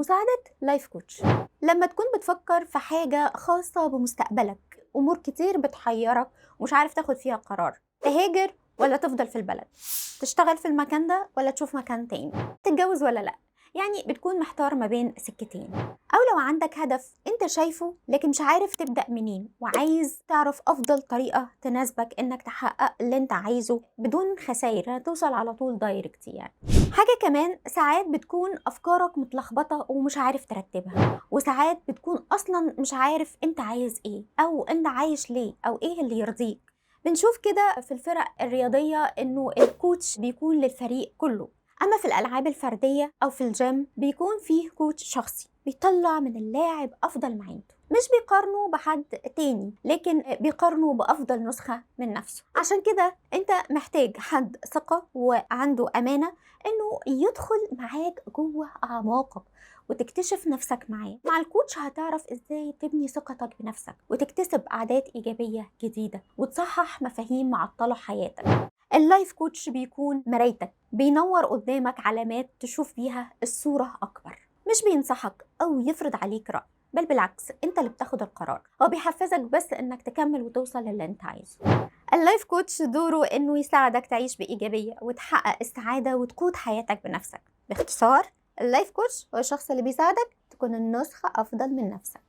مساعدة لايف كوتش. لما تكون بتفكر في حاجة خاصة بمستقبلك، أمور كتير بتحيرك ومش عارف تاخد فيها قرار، تهاجر ولا تفضل في البلد، تشتغل في المكان ده ولا تشوف مكان تاني، تتجوز ولا لأ، يعني بتكون محتار ما بين سكتين. أو لو عندك هدف انت شايفه لكن مش عارف تبدأ منين وعايز تعرف أفضل طريقة تناسبك انك تحقق اللي انت عايزه بدون خسائر، توصل على طول دايركت يعني. حاجة كمان، ساعات بتكون أفكارك متلخبطة ومش عارف ترتبها، وساعات بتكون أصلا مش عارف انت عايز ايه أو انت عايش ليه أو ايه اللي يرضيك. بنشوف كده في الفرق الرياضية انه الكوتش بيكون للفريق كله، اما في الالعاب الفردية او في الجيم بيكون فيه كوتش شخصي بيطلع من اللاعب افضل ما عنده، مش بيقارنه بحد تاني لكن بيقارنه بافضل نسخة من نفسه. عشان كده انت محتاج حد ثقة وعنده امانة انه يدخل معاك جوه اعماقك وتكتشف نفسك معاه. مع الكوتش هتعرف ازاي تبني ثقتك بنفسك وتكتسب عادات ايجابية جديدة وتصحح مفاهيم معطلة حياتك. اللايف كوتش بيكون مرايتك، بينور قدامك علامات تشوف بيها الصورة أكبر، مش بينصحك أو يفرض عليك رأي، بل بالعكس انت اللي بتاخد القرار. هو بيحفزك بس انك تكمل وتوصل للي انت عايزه. اللايف كوتش دوره انه يساعدك تعيش بإيجابية وتحقق السعادة وتقود حياتك بنفسك. باختصار، اللايف كوتش هو الشخص اللي بيساعدك تكون النسخة أفضل من نفسك.